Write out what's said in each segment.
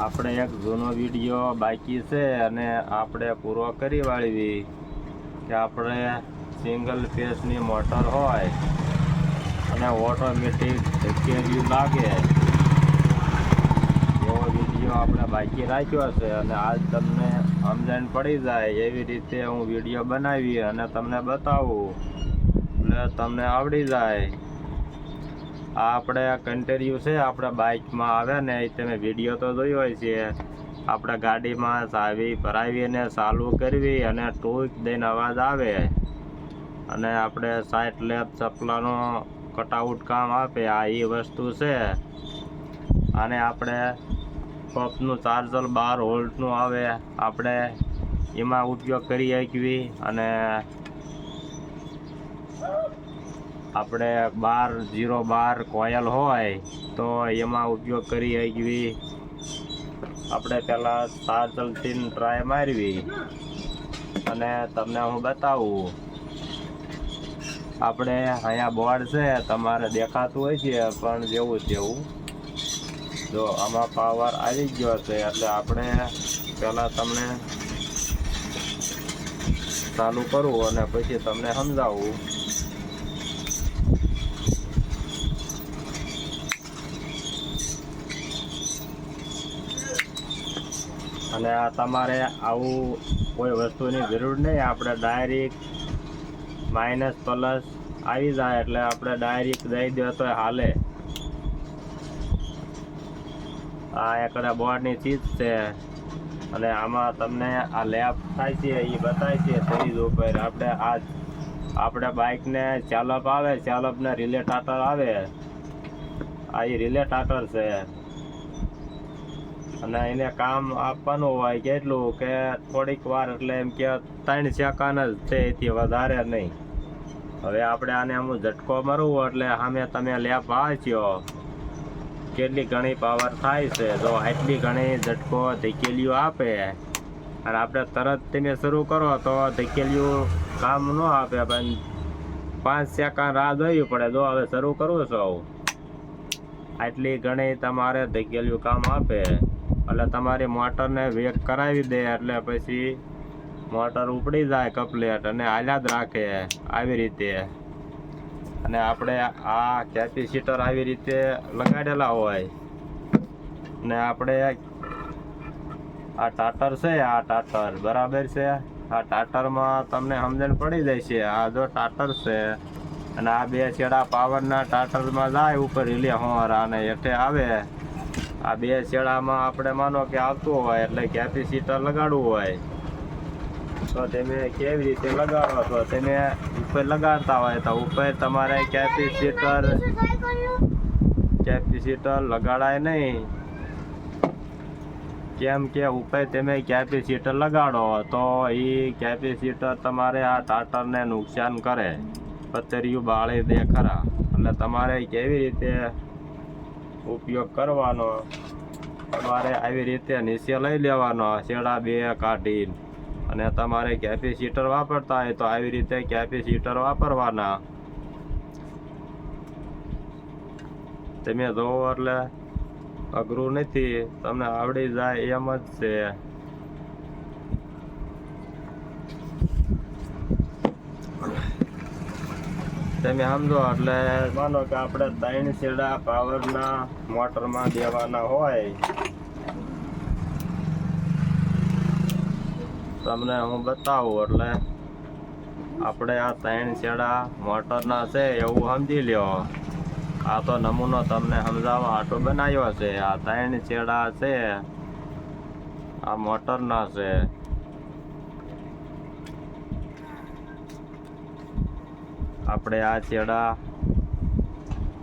આપણે એક જૂનો વિડીયો બાકી છે અને આપણે પૂરો કરી વાળવી કે આપણે સિંગલ ફેસની મોટર હોય અને ઓટોમેટિક ધકેલિયું લાગે એવો વિડીયો આપણે બાકી રાખ્યો છે અને આજ તમને સમજણ પડી જાય એવી રીતે હું વિડીયો બનાવી અને તમને બતાવું એટલે તમને આવડી જાય. આ આપણે કન્ટિન્યુ છે આપણે બાઇકમાં આવે ને તમે વિડીયો તો જોયો હોય છે. આપણે ગાડીમાં ચાવી ભરાવીને ચાલુ કરવી અને ટૂંક દઈને અવાજ આવે અને આપણે સાઈડ લેફ્ટ ચપલાનો કટઆઉટ કામ આપે. આ એ વસ્તુ છે. અને આપણે પંપનું ચાર્જર 12 વોલ્ટનું આવે આપણે એમાં ઉપયોગ કરી શકીએ અને આપણે 12 કોયલ હોય તો એમાં ઉપયોગ કરી શકીએ. આપણે પહેલાં ચાર્જરથી ટ્રાય મારવી અને તમને હું બતાવું. આપણે અહીંયા બોર્ડ છે તમારે દેખાતું હોય છે પણ જેવું તેવું જો આમાં પાવર આવી ગયો છે એટલે આપણે પહેલાં તમને ચાલુ કરવું અને પછી તમને સમજાવું. અને આ તમારે આવું કોઈ વસ્તુની જરૂર નહીં. આપણે ડાયરેક્ટ માઇનસ પ્લસ આવી જાય એટલે આપણે ડાયરેક્ટ દઈ દો તો હાલે. આ એકડે બોર્ડની ચીજ છે અને આમાં તમને આ લેપ થાય છે એ બતાય છે સિરીઝ ઉપર. આપણે બાઇકને ચાલપ આવે, ચાલપને રિલે ટાટર આવે. આ એ રિલે ટાટર છે અને એને કામ આપવાનું હોય કેટલું કે થોડીક વાર એટલે એમ કે 3 સેકન્ડ જ છે, એથી વધારે નહીં. હવે આપણે આને અમુક ઝટકો મારવું એટલે સામે તમે લેપ વાંચ્યો કેટલી ઘણી પાવર થાય છે. જો આટલી ઘણી ઝટકો ધકેલિયું આપે અને આપણે તરત તમે શરૂ કરો તો ધકેલિયું કામ ન આપે પણ 5 સેકન્ડ રાહ જોવી પડે. જો હવે શરૂ કરવું છો આટલી ઘણી તમારે ધકેલિયું કામ આપે એટલે તમારી મોટરને વેક કરાવી દે એટલે પછી મોટર ઉપડી જાય કમ્પ્લેટ અને હાલ્યા જ રાખે આવી રીતે. અને આપણે આ કેપેસિટર આવી રીતે લગાડેલા હોય ને આપણે આ ટાટર છે, આ ટાટર બરાબર છે. આ ટાટરમાં તમને સમજણ પડી જાય છે. આ જો ટાટર છે અને આ 2 છેડા પાવરના ટાટરમાં જાય ઉપર રિલે હોરા અને હેઠે આવે. આ 2 છેડામાં આપણે માનો કે આવતું હોય એટલે કેપેસિટર લગાડવું હોય તો તમે કેવી રીતે લગાડો તો તમે ઉપર લગાડતા હોય તો ઉપર તમારે કેપેસિટર લગાડાય નહીં. કેમ કે ઉપર તમે કેપેસિટર લગાડો તો એ કેપેસિટર તમારે આ ટાટરને નુકસાન કરે, પતરીયું બાળી દે ખરા. એટલે તમારે કેવી રીતે ઉપયોગ કરવાનો, તમારે આવી રીતે નીચે લઈ લેવાનો છેડા 2 કાઢી અને તમારે કેપેસિટર વાપરતા હોય તો આવી રીતે કેપેસિટર વાપરવાના. તમે જોવો એટલે અઘરું નથી, તમને આવડી જાય એમ જ છે. તમે સમજો એટલે માનો કે આપણે 3 છેડા પાવરના મોટરમાં દેવાના હોય. તમને હું બતાવું એટલે આપણે આ 3 છેડા મોટરના છે એવું સમજી લ્યો. આ તો નમૂનો તમને સમજાવવા આટો બનાવ્યો છે. આ 3 છેડા છે આ મોટરના છે. આપણે આ છેડા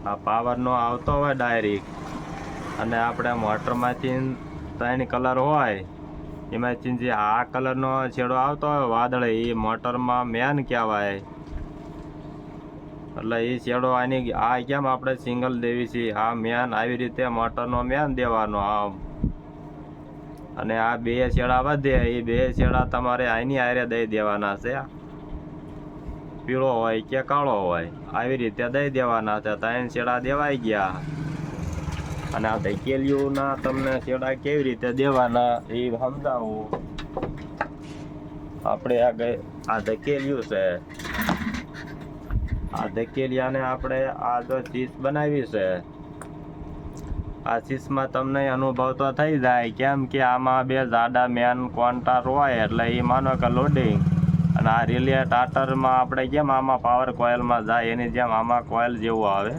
આ પાવરનો આવતો હોય ડાયરેક્ટ અને આપણે મોટરમાંથી 3 કલર હોય એમાંથી જે આ કલરનો છેડો આવતો હોય વાદળી એ મોટરમાં મેન કહેવાય. એટલે એ છેડો આની આ કેમ આપણે સિંગલ દેવી છીએ, આ મેન આવી રીતે મોટરનો મેન દેવાનો આમ. અને આ 2 છેડા વધે એ 2 છેડા તમારે આની હારે દઈ દેવાના છે. પીળો હોય કે કાળો હોય આવી રીતે દઈ દેવાના છે. 3 છેડા દેવાઈ ગયા અને આ ધકેલિયુંના તમને છેડા કેવી રીતે દેવાના એ સમજાવું. આપણે આ ધકેલિયું છે, આ ધકેલિયાને આપણે આ જો ચીઝ બનાવી છે, આ ચીઝમાં તમને અનુભવ તો થઈ જાય, કેમ કે આમાં બે જાડા મેન કોન્ટાર હોય એટલે એ માનો કે લોડિંગ, અને આ રિલે ટાટરમાં આપણે જેમ આમાં પાવર કોઇલમાં જાય એની જેમ આમાં કોઇલ જેવું આવે,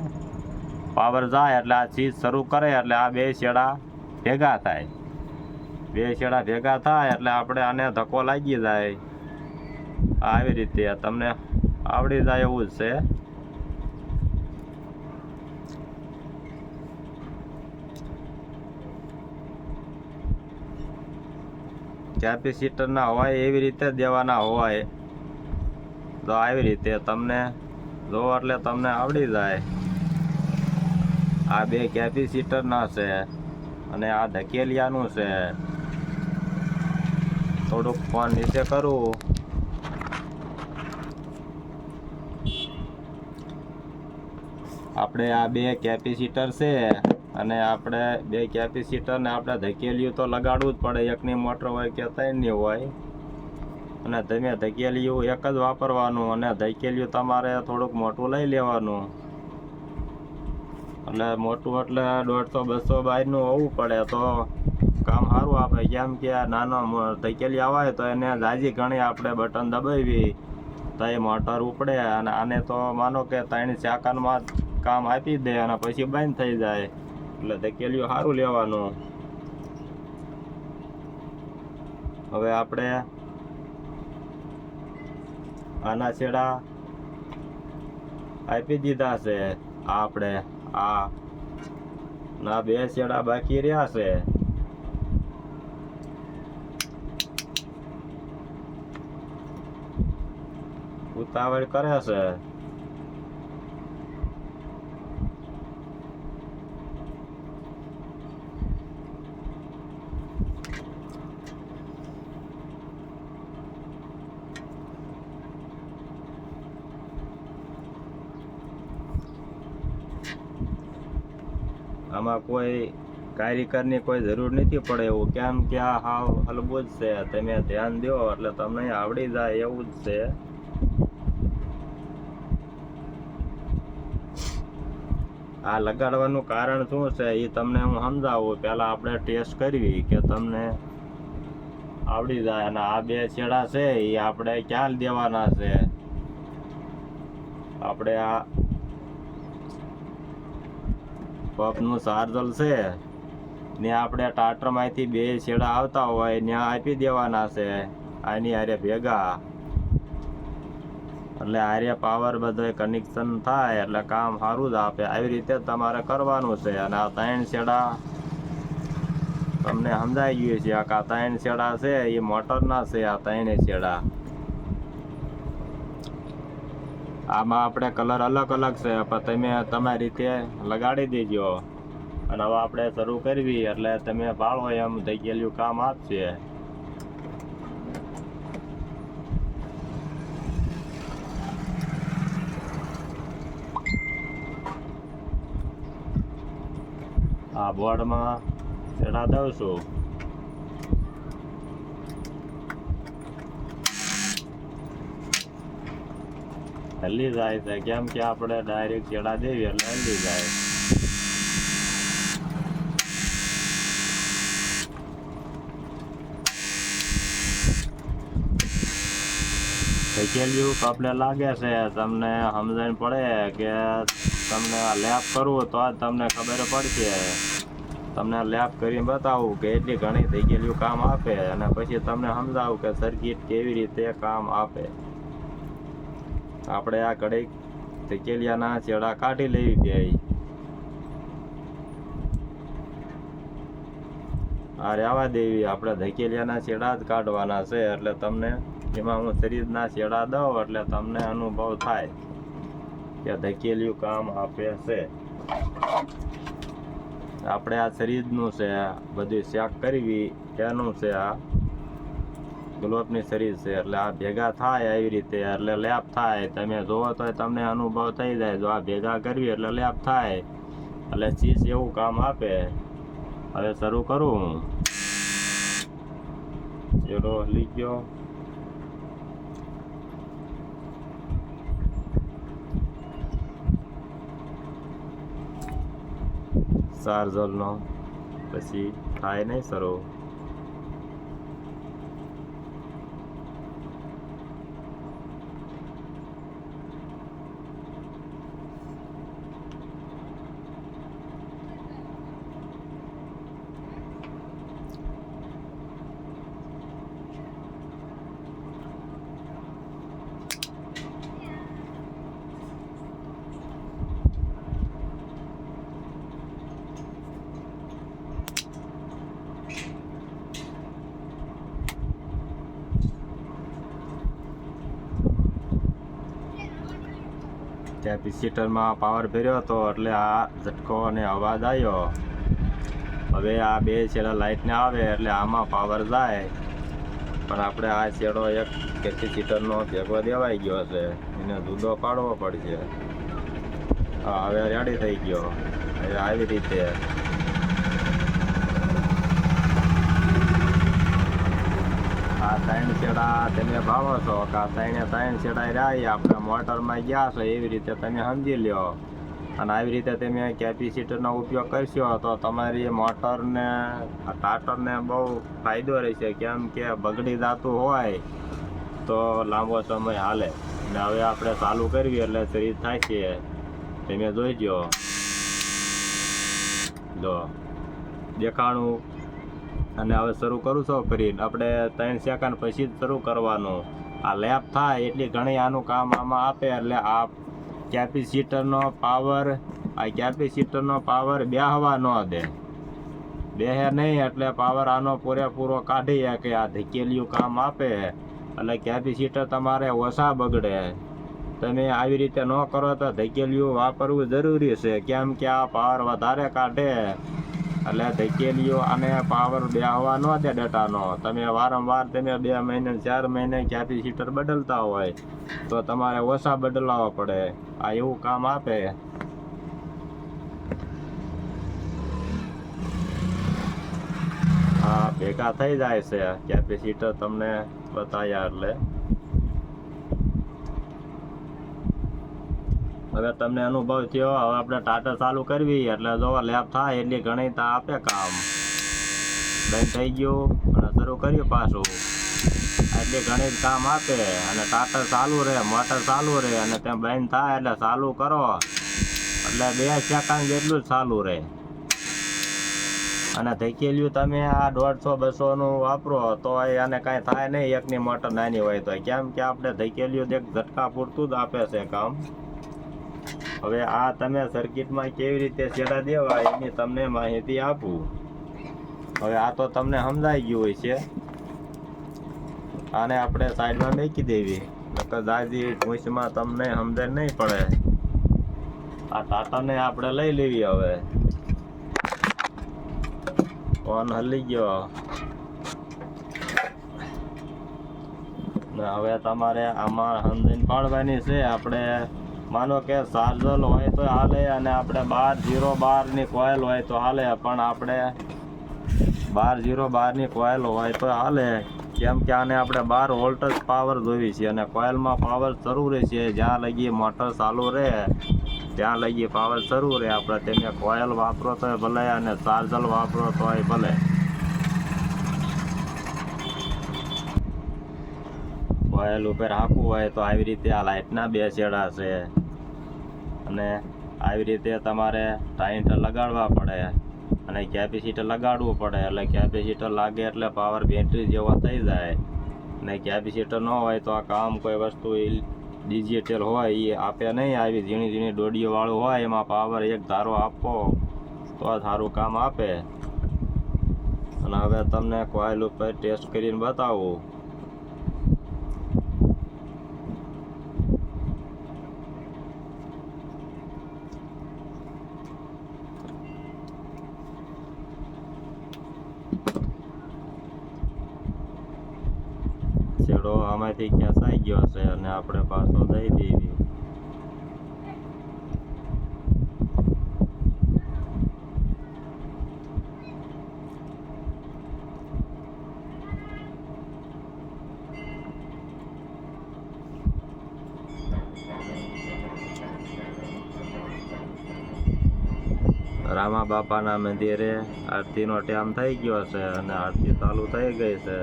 પાવર જાય એટલે આ ચીઝ શરૂ કરે એટલે આ બે છેડા ભેગા થાય, બે છેડા ભેગા થાય એટલે આપણે આને ધક્કો લાગી જાય. આવી રીતે તમને આવડી જાય એવું જ છે. કેપેસિટરના હોય એવી રીતે દેવાના હોય તો આવી રીતે તમને જો એટલે તમને આવડી જાય. આ બે કેપેસિટરના છે અને આ ધકેલિયાનું છે. થોડુંક ફોન નીચે કરું. આપણે આ બે કેપેસિટર છે અને આપણે બે કેપેસિટરને આપણે ધકેલિયું તો લગાડવું જ પડે. એકની મોટર હોય કે ત્રણની હોય, અને તમે ધકેલિયું એક જ વાપરવાનું અને ધકેલિયું તમારે થોડુંક મોટું લઈ લેવાનું. એટલે મોટું એટલે 150-200 બાયનું હોવું પડે તો કામ સારું આપે. કેમ કે આ નાનો ધકેલિયા હોય તો એને જાજી ઘણી આપણે બટન દબાવી તો એ મોટર ઉપડે, અને આને તો માનો કે 3 સેકન્ડમાં કામ આપી દે અને પછી બંધ થઈ જાય. એટલે ધકેલિયું સારું લેવાનું. હવે આપણે આના છેડા આપી દીધા છે. આપણે આ ના બે છેડા બાકી રહ્યા છે. ઉતાવળ કરે છે. આમાં કોઈ કારીગરની કોઈ જરૂર નથી પડે એવું, કેમ કે આ હાવ હલબું જ છે. તમે ધ્યાન દો એટલે તમને આવડી જાય એવું જ છે. આ લગાડવાનું કારણ શું છે એ તમને હું સમજાવું. પહેલા આપણે ટેસ્ટ કરવી કે તમને આવડી જાય. અને આ બે છેડા છે એ આપણે ક્યાં દેવાના છે. આપણે આ પંપનું ચાર્જર છે ને આપણે ટાટરમાંથી બે છેડા આવતા હોય ત્યાં આપી દેવાના છે આની હારે ભેગા. એટલે હારે પાવર બધો કનેક્શન થાય એટલે કામ સારું જ આપે. આવી રીતે તમારે કરવાનું છે. અને આ 3 છેડા તમને સમજાઈ ગયું છે. આ 3 છેડા છે એ મોટરના છે. આ 3 છેડા આમાં આપણે કલર અલગ અલગ છે, પણ તમે તમારી રીતે લગાડી દેજો. અને હવે આપણે શરૂ કરવી એટલે તમે ભાળો એમ ધકેલિયું કામ આપશે. આ બોર્ડમાં છેડા દઉં છું. હલી જાય છે, કેમ કે આપણે ડાયરેક્ટ છેડા દેવી એટલે હલી જાય. ધકેલિયું આપણે લાગે છે તમને સમજણ પડે કે તમને આ લેપ કરવું તો જ તમને ખબર પડશે. તમને લેપ કરીને બતાવું કે એટલી ઘણી ધકેલિયું કામ આપે, અને પછી તમને સમજાવું કે સર્કિટ કેવી રીતે કામ આપે. આપણે આ ઘડીક ધકેલિયાના છેડા કાઢી લેવી જોઈએ. આ રહેવા દેવી. આપણે ધકેલિયાના છેડા જ કાઢવાના છે. એટલે તમને એમાં હું સિરીઝના છેડા દઉં એટલે તમને અનુભવ થાય કે ધકેલિયું કામ આપે છે. આપણે આ સિરીઝનું છે, બધી ચેક કરવી એનું છે. આ ગ્લોબની સિરીઝ છે એટલે આ ભેગા થાય આવી રીતે એટલે લેપ થાય. તમે જોવો તો તમને અનુભવ થઈ જાય. જો આ ભેગા કરવી એટલે લેપ થાય. એટલે ચીસ એવું કામ આપે. હવે શરૂ કરું હું. ચેડો હલી ગયો. ચાર્જરનો પછી થાય નહીં શરૂ. કેપેસિટરમાં પાવર ભર્યો હતો એટલે આ ઝટકો અને અવાજ આવ્યો. હવે આ બે છેડા લાઇટને આવે એટલે આમાં પાવર જાય, પણ આપણે આ છેડો એક કેપેસિટરનો ભેગો દેવાઈ ગયો છે, એને જુદો પાડવો પડશે. હા, હવે રેડી થઈ ગયો. હવે આવી રીતે આ 3 છેડા તમે ભાવો છો કે આ 3 છેડા રહ્યા આપણે મોટરમાં ગયા છો, એવી રીતે તમે સમજી લ્યો. અને આવી રીતે તમે કેપેસિટરનો ઉપયોગ કરશો તો તમારી મોટરને સ્ટાર્ટરને બહુ ફાયદો રહેશે, કેમ કે બગડી જતું હોય તો લાંબો સમય હાલે. અને હવે આપણે ચાલુ કરવી એટલે શરીર થાય છે, તમે જોઈજો. જો દેખાણું. અને હવે શરૂ કરું છું ફરી. આપણે 3 સેકન્ડ પછી જ શરૂ કરવાનું. આ લેપ થાય એટલી ઘણી આનું કામ આમાં આપે. એટલે આ કેપેસિટરનો પાવર બેહવા ન દે. બેહે નહીં એટલે પાવર આનો પૂરેપૂરો કાઢી શકે. આ ધકેલિયું કામ આપે એટલે કેપેસિટર તમારે ઓછા બગડે. તમે આવી રીતે ન કરો તો ધકેલિયું વાપરવું જરૂરી છે, કેમ કે આ પાવર વધારે કાઢે. એટલે ધકેલિયું અને પાવર બેહવા ન દે ડેટાનો. તમે વારંવાર તમે 2 મહિને 4 મહિને કેપેસિટર બદલતા હોય તો તમારે ઓછા બદલાવવા પડે. આ એવું કામ આપે. હા, ભેગા થઈ જાય છે કેપેસિટર તમને બતાવ્યા એટલે. હવે તમને અનુભવ થયો. હવે આપણે ટાટર ચાલુ કરવી એટલે જો લેપ થાય એટલી ઘણી તા આપે કામ. બંધ થઈ ગયું અને શરૂ કર્યું પાછું, એટલી ઘણી જ કામ આપે. અને ટાટર ચાલુ રહે, મોટર ચાલુ રહે. અને તેમ બંધ થાય એટલે ચાલુ કરો એટલે 2 સેકન્ડ જેટલું જ ચાલુ રહે. અને ધકેલિયું તમે આ 150-200નું વાપરો તો આને કાંઈ થાય નહીં, એકની મોટર નાની હોય તો. કેમ કે આપણે ધકેલિયું એક ઝટકા પૂરતું જ આપે છે કામ. હવે આ તમે સર્કિટમાં કેવી રીતે છેડા દેવા એની તમને માહિતી આપું. હવે આ તો તમને સમજાઈ ગયું હોય છે. આને આપણે સાઈડમાં મૂકી દેવી, નકર દાદી ભૂસમાં તમને સમજણ નહીં પડે. આ ટાટાને આપણે લઈ લેવી. હવે ફોન હલી ગયો. હવે તમારે આમાં સમજણ પાડવાની છે. આપણે માનો કે ચાર્જર હોય તો હાલે, અને આપણે 12-0-12ની કોઇલ હોય તો હાલે. પણ આપણે 12-0-12ની કોઇલ હોય તો હાલે, કેમ કે આને આપણે 12 વોલ્ટ જ પાવર જોવી છે. અને કોઇલમાં પાવર શરૂ રહેશે જ્યાં લગી મોટર ચાલુ રહે, ત્યાં લગી પાવર શરૂ રહે. આપણે તમે કોઇલ વાપરો તોય ભલે અને ચાર્જર વાપરો તોય ભલે. કોઇલ ઉપર હાંકવું હોય તો આવી રીતે આ લાઇટના 2 છેડા છે. અને આવી રીતે તમારે ટાઈટ લગાડવા પડે અને કેપેસિટર લગાડવું પડે. એટલે કેપેસિટર લાગે એટલે પાવર બેટરી જેવો થઈ જાય. અને કેપેસિટર ન હોય તો આ કામ કોઈ વસ્તુ ડિજિટલ હોય એ આપે નહીં. આવી ઝીણી ઝીણી ડોડીઓ વાળું હોય એમાં પાવર એક ધારો આપો તો સારું કામ આપે. અને હવે તમને કોઇલ ઉપર ટેસ્ટ કરીને બતાવું. છેડો આમાંથી ખેંચાઈ ગયો છે અને આપણે પાછો દઈ દેવી. રામા બાપાના મંદિરે આરતીનો ટાઈમ થઈ ગયો છે અને આરતી ચાલુ થઈ ગઈ છે.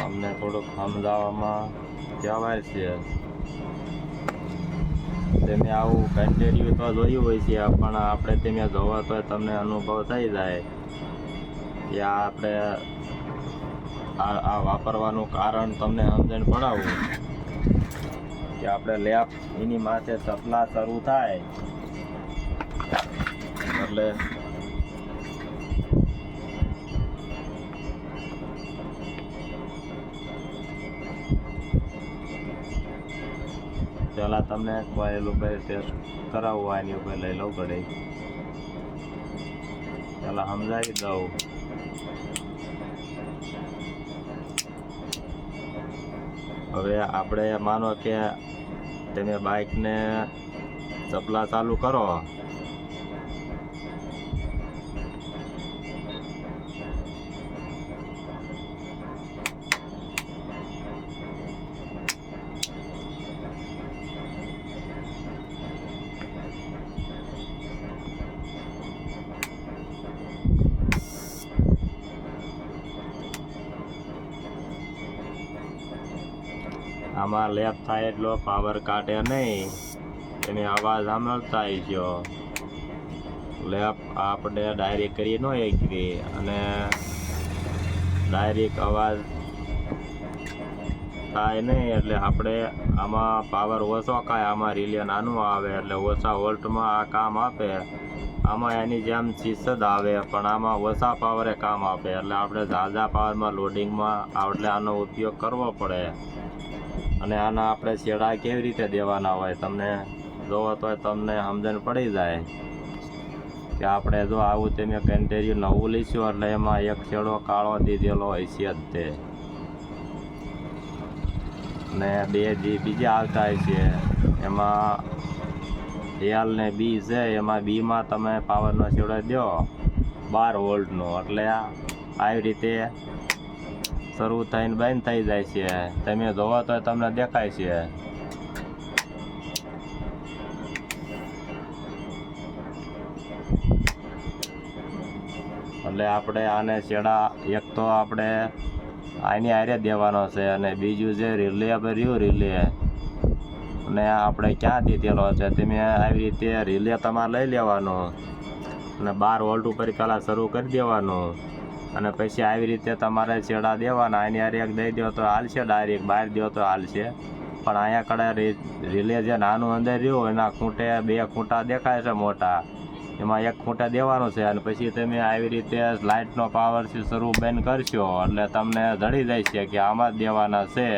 અમને થોડુંક સમજાવવામાં કહેવાય છે. તમે આવું કન્ટિન્યુ તો જોયું હોય છે, પણ આપણે તમે જોવો તો તમને અનુભવ થઈ જાય કે આપણે આ વાપરવાનું કારણ તમને સમજણ પડાવું કે આપણે લેપ એની માથે સપલા શરૂ થાય એટલે પહેલાં તમને કોઈલ ઉપર ટેસ્ટ કરાવવું એની ઉપર લઈ લઉં પડે. પહેલાં સમજાવી દઉં. હવે આપણે માનો કે તમે બાઇકને સપલા ચાલુ કરો, આમાં લેપ થાય એટલો પાવર કાઢે નહીં. તમે અવાજ સાંભળતા છો. લેપ આપણે ડાયરેક્ટ કરી ન એકવી અને ડાયરેક્ટ અવાજ થાય નહીં એટલે આપણે આમાં પાવર ઓછો કાંઈ, આમાં રિલે નાનું આવે એટલે ઓછા વોલ્ટમાં આ કામ આપે. આમાં એની જેમ ચીસ જ આવે પણ આમાં ઓછા પાવરે કામ આપે એટલે આપણે ઝાઝા પાવરમાં લોડિંગમાં એટલે આનો ઉપયોગ કરવો પડે. અને આના આપણે છેડા કેવી રીતે દેવાના હોય તમને જોવો તો તમને સમજણ પડી જાય કે આપણે જો આવું તમે કન્ટેરિયર નવું લઈશું એટલે એમાં એક છેડો કાળો દીધેલો હોય છે જ તે, ને બે બીજા આવતા હોય છે. એમાં એલ ને બી છે, એમાં બીમાં તમે પાવરનો છેડો દો 12 વોલ્ટનો એટલે આવી રીતે શરૂ થઈને બંધ થઈ જાય છે. તમે જોવો તો તમને દેખાય છે. એટલે આપણે આને છેડા એક તો આપણે આની હારે દેવાનો છે અને બીજું જે રિલે રહ્યું રિલે અને આપણે ક્યાં દીધેલો છે તમે આવી રીતે રિલે તમારે લઈ લેવાનું અને 12 વોલ્ટ ઉપર પહેલાં શરૂ કરી દેવાનું અને પછી આવી રીતે તમારે છેડા દેવાના. આની હારે એક દઈ દો તો હાલશે, ડાયરેક્ટ બહાર દો તો હાલશે. પણ અહીંયા કડે રિલે જે નાનું અંદર રહ્યું એના ખૂંટે 2 ખૂંટા દેખાય છે મોટા, એમાં એક ખૂંટે દેવાનું છે અને પછી તમે આવી રીતે લાઇટનો પાવરથી શરૂ બંધ કરશો એટલે તમને જડી જાય છે કે આમાં જ દેવાના છે.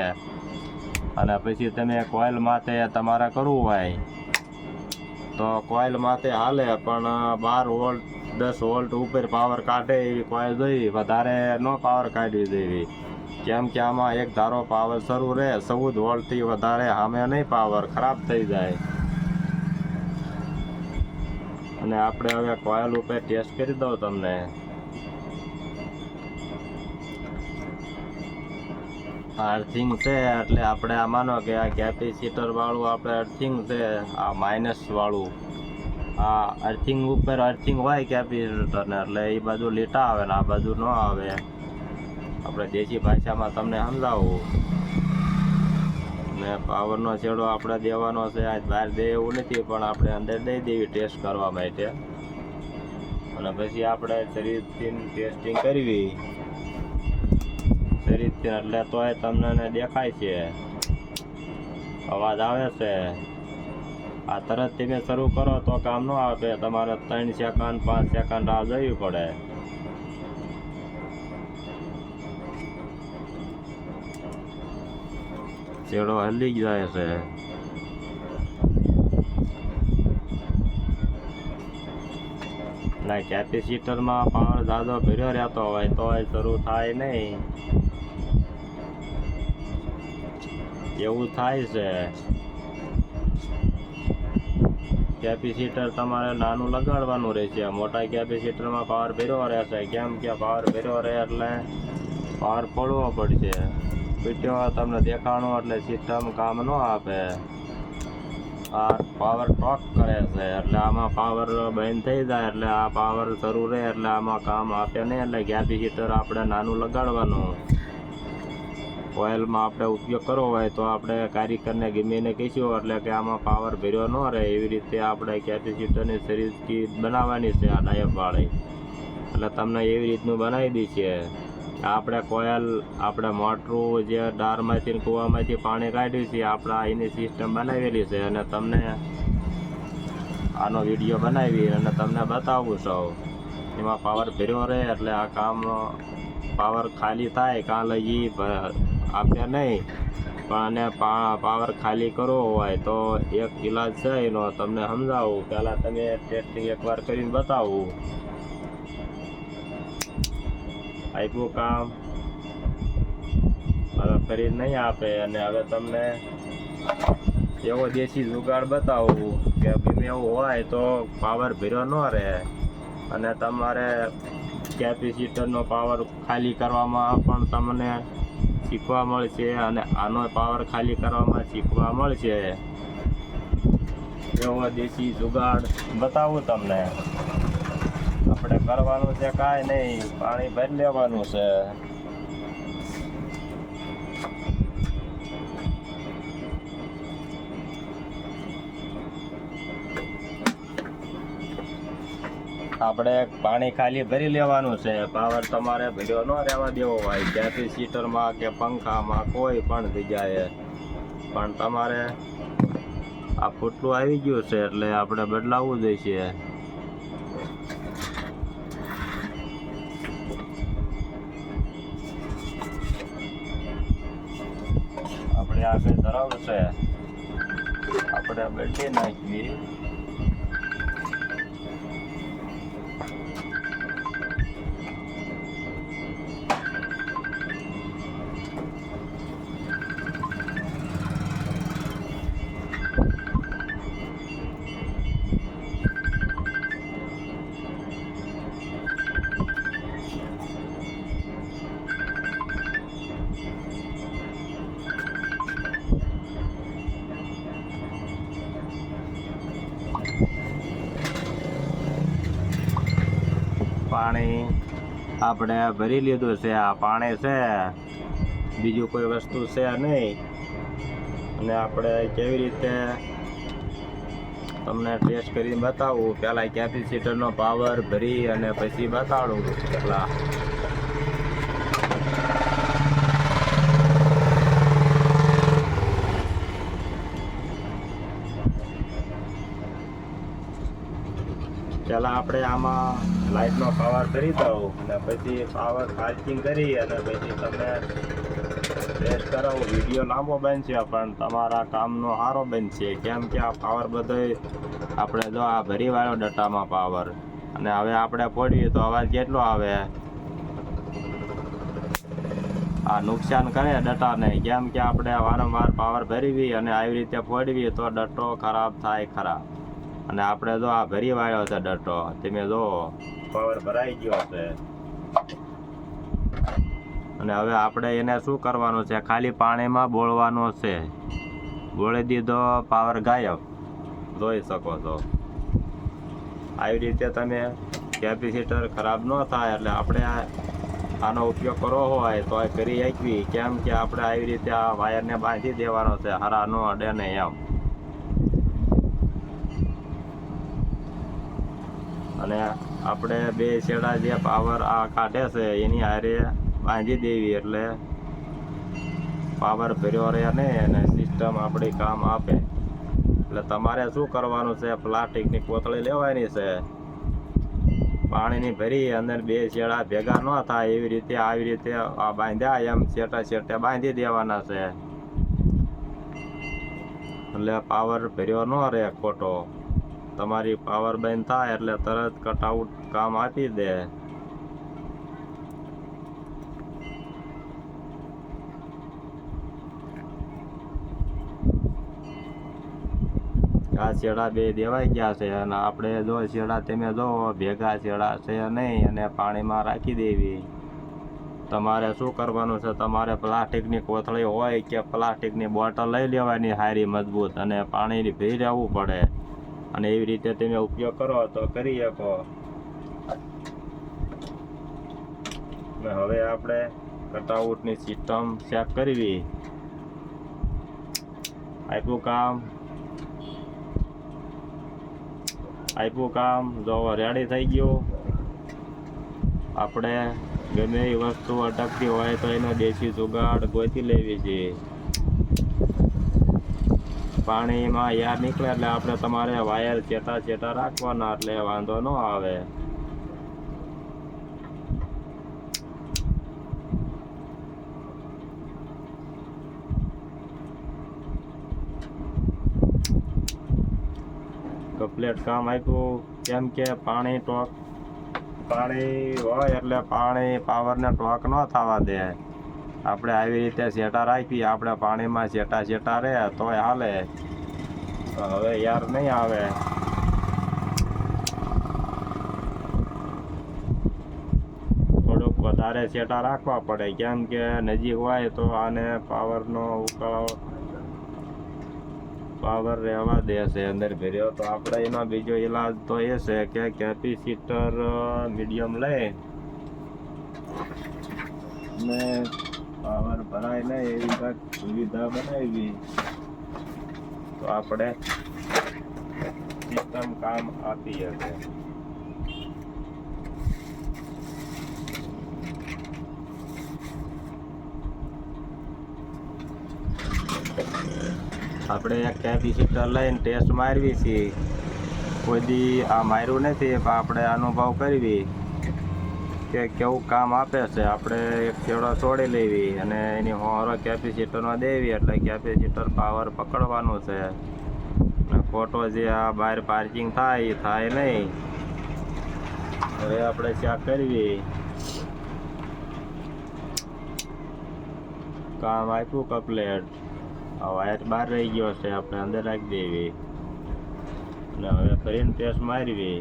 અને પછી તમે કોઇલ માથે તમારે કરવું હોય તો કોઇલ માથે હાલે પણ 12 વોલ્ટ 10 વોલ્ટ ઉપર પાવર કાઢે એવી કોઇલ જોઈ, વધારે ન પાવર કાઢવી જોઈએ. કેમ કે આમાં એક ધારો પાવર શરૂ રહે 14 વોલ્ટથી વધારે સામે નહીં, પાવર ખરાબ થઈ જાય. અને આપણે હવે કોઇલ ઉપર ટેસ્ટ કરી દઉં તમને. અર્થિંગ છે એટલે આપણે આ માનો કે આ કેપેસિટર વાળું આપણે અર્થિંગ છે, આ માઇનસ વાળું આ અર્થિંગ ઉપર અર્થિંગ હોય કેપેસિટર ને એટલે એ બાજુ લીટા આવે ને આ બાજુ ન આવે. આપણે દેશી ભાષામાં તમને સમજાવું. ને પાવરનો છેડો આપણે દેવાનો છે, આજ બહાર દે એવું નથી પણ આપણે અંદર દઈ દેવી ટેસ્ટ કરવા માટે. અને પછી આપણે શરીરથી ટેસ્ટિંગ કરવી શરીરથી એટલે તોય તમને દેખાય છે, અવાજ આવે છે. આ તરત તમે શરૂ કરો તો કામ ન આવે, તમારે 3 સેકન્ડ 5 સેકન્ડ રાહ જોવી પડે. છેડો હલી જાય છે. ના કેપેસિટરમાં પાવર ઝાઝો ભર્યો રહેતો હોય તો શરૂ થાય નહીં, એવું થાય છે. કેપેસિટર તમારે નાનું લગાડવાનું રહેશે. મોટા કેપેસિટરમાં પાવર ભર્યો રહેશે. કેમ કે પાવર ભર્યો રહે એટલે પાવર પડવો પડશે. પીટ્યો તમને દેખાણો એટલે સિસ્ટમ કામ ન આપે. આ પાવર ટોક કરે છે, એટલે આમાં પાવર બંધ થઈ જાય એટલે આ પાવર શરૂ રહે એટલે આમાં કામ આપે નહીં. એટલે કેપેસિટર આપણે નાનું લગાડવાનું. ઓઇલમાં આપણે ઉપયોગ કરવો હોય તો આપણે કારીગરને ગમીને કહીશું એટલે કે આમાં પાવર ભર્યો ન રહે એવી રીતે આપણે કેપેસિટરની સિરીઝ બનાવવાની છે આ ડાયપવાળી. એટલે તમને એવી રીતનું બનાવી દઈશે. આપણે કોયલ આપણે મોટરું જે ડારમાંથી કૂવામાંથી પાણી કાઢ્યું છે આપણે એની સિસ્ટમ બનાવેલી છે અને તમને આનો વિડીયો બનાવી અને તમને બતાવું છું. એમાં પાવર ભર્યો રહે એટલે આ કામ પાવર ખાલી થાય કાં લઈ આપે નહીં. પણ અને પાવર ખાલી કરવો હોય તો એક ઇલાજ છે એનો તમને સમજાવું. પહેલાં તમે ટેસ્ટિંગ એકવાર કરીને બતાવું. આપ્યું કામ હવે ફરી નહીં આપે. અને હવે તમને એવો દેશી જુગાડ બતાવું કે ગમે એવું હોય તો પાવર ભર્યો ન રહે અને તમારે કેપેસિટરનો પાવર ખાલી કરવામાં પણ તમને શીખવા મળશે અને આનો પાવર ખાલી કરવામાં શીખવા મળશે. એવો દેશી જુગાડ બતાવું તમને. આપણે કરવાનું છે કાંઈ નહીં, પાણી ભરી લેવાનું છે. આપણે પાણી ખાલી ભરી લેવાનું છે. પાવર તમારે ભર્યો ન રહેવા દેવો હોય કેપેસિટરમાં કે પંખામાં કોઈ પણ જગ્યાએ. પણ તમારે આ ફૂટલું આવી ગયું છે એટલે આપણે બદલાવવું જોઈશે. આપણે આગળ ધરાવું છે આપણે બદલી નાખવી. પાણી આપણે ભરી લીધું છે. આ પાણી છે, બીજું કોઈ વસ્તુ છે નહીં. અને આપણે કેવી રીતે તમને ટેસ્ટ કરીને બતાવું. પહેલાં કેપેસિટરનો પાવર ભરી અને પછી બતાડું કેટલા. પહેલાં આપણે આમાં લાઇટનો પાવર કરી દઉં અને પછી પાવર ચાર્જિંગ કરી અને પછી તમને ટેસ્ટ કરાવું. વિડીયો લાંબો બનશે પણ તમારા કામનો સારો બનશે. કેમ કે આ પાવર બધો આપણે જો આ ભરી વાળો ડટામાં પાવર અને હવે આપણે ફોડીએ તો અવાજ કેટલો આવે. આ નુકસાન કરે ડટાને. કેમ કે આપણે વારંવાર પાવર ભરવી અને આવી રીતે ફોડવી તો ડટ્ટો ખરાબ થાય ખરા. અને આપણે જો આ ભરી વાળ્યો છે ડટ્ટો, તમે જો પાવર ભરાઈ ગયો છે. અને હવે આપણે એને શું કરવાનું છે, ખાલી પાણીમાં બોળવાનો છે. બોળી દીધો પાવર ગાયબ, જોઈ શકો છો. આવી રીતે તમે કેપેસિટર ખરાબ ન થાય એટલે આપણે આનો ઉપયોગ કરવો હોય તો કરી શકવી. કેમ કે આપણે આવી રીતે આ વાયરને બાંધી દેવાનો છે, હરા ન અડે ને એમ. અને આપણે બે છેડા જે પાવર આ કાઢે છે એની હારે બાંધી દેવી એટલે પાવર ભર્યો રહે નહીં અને સિસ્ટમ આપણી કામ આપે. એટલે તમારે શું કરવાનું છે, પ્લાસ્ટિકની કોથળી લેવાની છે, પાણીની ભરી અંદર બે છેડા ભેગા ન થાય એવી રીતે આવી રીતે આ બાંધ્યા એમ છેટે બાંધી દેવાના છે. એટલે પાવર ભર્યો ન રહે ખોટો. તમારી પાવર બંધ થાય એટલે તરત કટઆઉટ કામ આપી દે. આ છેડા બે દેવાઈ ગયા છે અને આપણે જો છેડા તમે જો ભેગા છેડા છે નહીં અને પાણીમાં રાખી દેવી. તમારે શું કરવાનું છે, તમારે પ્લાસ્ટિકની કોથળી હોય કે પ્લાસ્ટિકની બોટલ લઈ લેવાની સારી મજબૂત, અને પાણી ભરી રહેવું પડે, અને એવી રીતે તમે ઉપયોગ કરો તો કરી શકો. હવે આપણે કટઆઉટની સિસ્ટમ ચેક કરવી. આપ્યું કામ જો રેડી થઈ ગયું. આપણે ગમે એ વસ્તુ અટકતી હોય તો એનો દેશી જુગાડ ગોતી લેવી છે. પાણીમાં યાર નીકળે એટલે આપણે તમારે વાયર ચેટા રાખવાના, એટલે વાંધો ન આવે. કમ્પ્લીટ કામ આપ્યું. કેમ કે પાણી હોય એટલે પાણી પાવરને ટોક ન થવા દે. આપણે આવી રીતે સેટા રાખી, આપણે પાણીમાં સેટા રહે તોય હાલે. હવે યાર નહીં આવે. થોડુંક વધારે સેટા રાખવા પડે, કેમ કે નજીક હોય તો આને પાવરનો ઉકાળો પાવર રહેવા દેશે અંદર ભર્યો. તો આપણે એનો બીજો ઈલાજ તો એ છે કે કેપેસિટર મીડિયમ લઈ ને પાવર ભરાય નહીં એવી કંઈક સુવિધા બનાવી તો આપણે સિસ્ટમ કામ આપી શકે. આપણે એક કેપેસિટર લઈને ટેસ્ટ મારવી છે. કોઈ દી આ માર્યું નથી, પણ આપણે અનુભવ કરવી કે કેવું કામ આપે છે. આપણે એક છેડો છોડી લેવી અને એની હોરો કેપેસિટરમાં દેવી, એટલે કેપેસિટર પાવર પકડવાનું છે. ખોટો જે આ બહાર પાર્કિંગ થાય એ થાય નહીં. હવે આપણે ચેક કરવી. કામ આપ્યું કમ્પ્લીટ. વાયર બહાર રહી ગયો છે, આપણે અંદર રાખી દેવી અને હવે ફરીને ટેસ્ટ મારવી.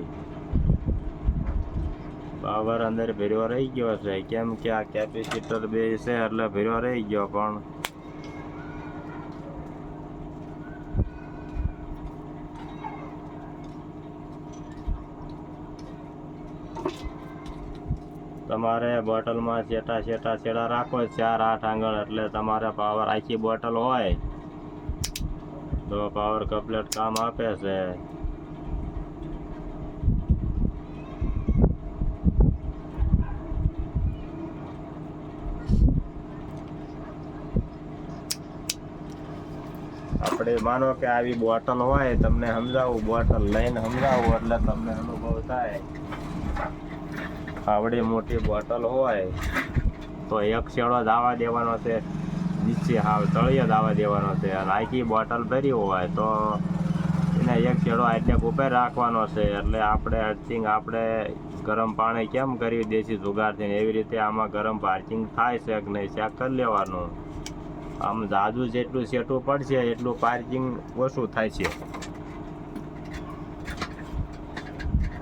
પાવર અંદર ભર્યો રહી ગયો છે, કેમ કે આ કેપેસિટર બે છે એટલે ભર્યો રહી ગયો. પણ તમારે બોટલમાં છેડા રાખો 4-8 આંગળ, એટલે તમારે પાવર આખી બોટલ હોય તો પાવર કમ્પ્લીટ કામ આપે છે. આપણે માનો કે આવી બોટલ હોય, તમને સમજાવું, બોટલ લઈને સમજાવું એટલે તમને અનુભવ થાય. આવડી મોટી બોટલ હોય તો એક છેડો દાવા દેવાનો છે, નીચે હાવ તળિયે દાવા દેવાનો છે. અને આખી બોટલ ભરી હોય તો એને એક છેડો આટલેક ઉપર રાખવાનો છે. એટલે આપણે અર્થિંગ આપણે ગરમ પાણી કેમ કર્યું દેશી જુગાડથી, એવી રીતે આમાં ગરમ પાર્કિંગ થાય છે કે નહીં ચેક કરી લેવાનું. આમ જાજુ જેટલું સેટું પડશે એટલું પાર્કિંગ ઓછું થાય છે.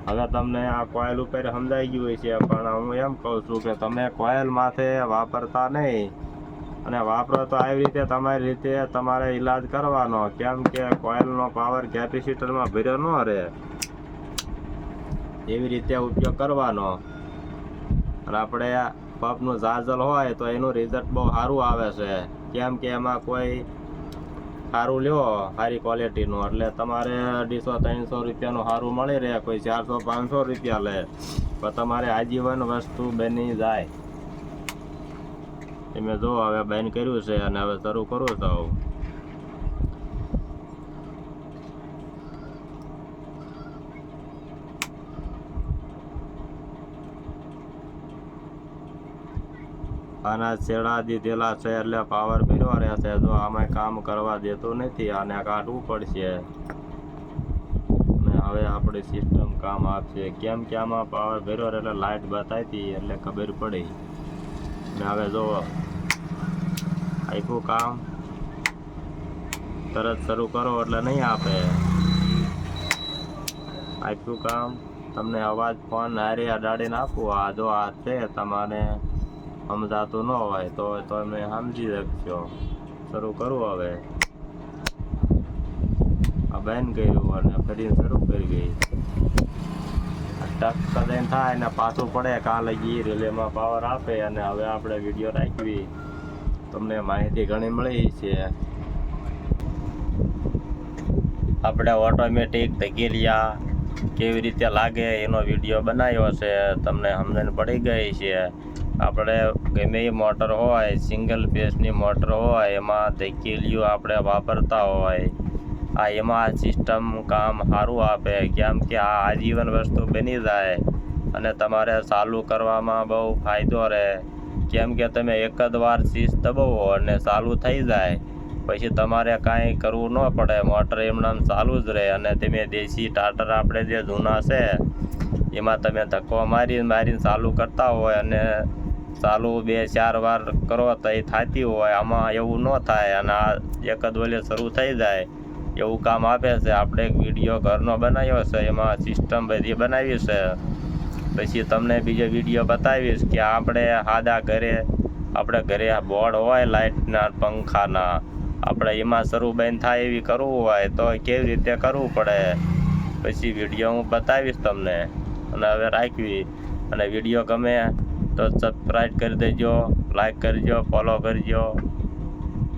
હવે તમને આ કોઇલ ઉપર સમજાઈ ગયું હોય છે, પણ હું એમ કહું છું કે તમે કોઇલ માથે વાપરતા નહીં, અને વાપરો તો આવી રીતે તમારી રીતે તમારે ઈલાજ કરવાનો. કેમ કે કોઇલનો પાવર કેપેસિટરમાં ભર્યો ન રહે, એવી રીતે ઉપયોગ કરવાનો. અને આપણે પંપનું ચાર્જર હોય તો એનું રિઝલ્ટ બહુ સારું આવે છે. કેમ કે એમાં કોઈ સારું લ્યો સારી ક્વોલિટીનું, એટલે તમારે 250-300 રૂપિયાનું સારું મળી રહે. કોઈ 400-500 રૂપિયા લે, પણ તમારે આજીવન વસ્તુ બની જાય. તમે જો હવે બંધ કર્યું છે અને હવે શરૂ કરું તો આના છેડા દીધેલા છે એટલે પાવર ભર્યો રહેશે. જો આમાં કામ કરવા દેતું નથી, આને કાઢવું પડશે. અને હવે આપણી સિસ્ટમ કામ આપશે. કેમ કે આમાં પાવર ભર્યો એટલે લાઇટ બતાવી એટલે ખબર પડી. ને હવે જો આખું કામ તરત શરૂ કરો એટલે નહીં આપે. આખું કામ તમને અવાજ ફોન હારે અડાડીને આપવું. આ જો આ છે તમારે સમજાતું ન હોય તો તમે સમજી શકશો. શરૂ કરું હવે. આ બંધ કર્યું અને ફરી શરૂ કરી ગઈ. ટક કદાચ થાય ને પાછું પડે કાલે ગઈ રિલેમાં પાવર આપે અને હવે આપણે વિડીયો રાખવી. તમને માહિતી ઘણી મળી છે. આપણે ઓટોમેટિક ધકેલિયા કેવી રીતે લાગે એનો વિડીયો બનાવ્યો છે. તમને સમજણ પડી ગઈ છે. આપણે ગમે એ મોટર હોય, સિંગલ ફેઝની મોટર હોય, એમાં ધકેલિયું આપણે વાપરતા હોય, આ એમાં સિસ્ટમ કામ સારું આપે. કેમ કે આ આજીવન વસ્તુ બની જાય અને તમારે ચાલુ કરવામાં બહુ ફાયદો રહે. કેમ કે તમે એક જ વાર સ્વિચ દબાવો અને ચાલુ થઈ જાય, પછી તમારે કાંઈ કરવું ન પડે. મોટર એમનામ ચાલુ જ રહે. અને તમે દેશી ટાટર આપણે જે જૂના છે એમાં તમે ધક્કો મારીને ચાલુ કરતા હોય અને ચાલુ 2-4 વાર કરો તો એ થતી હોય. આમાં એવું ન થાય અને આ એક જ વલે શરૂ થઈ જાય એવું કામ આપે છે. આપણે એક વિડીયો ઘરનો બનાવ્યો છે, એમાં સિસ્ટમ બધી બનાવી છે. પછી તમને બીજો વિડીયો બતાવીશ કે આપણે સાદા ઘરે બોર્ડ હોય લાઇટના, પંખાના, આપણે એમાં શરૂ બંધ થાય એવી કરવું હોય તો કેવી રીતે કરવું પડે, પછી વિડીયો હું બતાવીશ તમને. અને હવે રાખવી. અને વિડીયો ગમે તો સબસ્ક્રાઈબ કરી દેજો, લાઈક કરજો, ફોલો કરજો.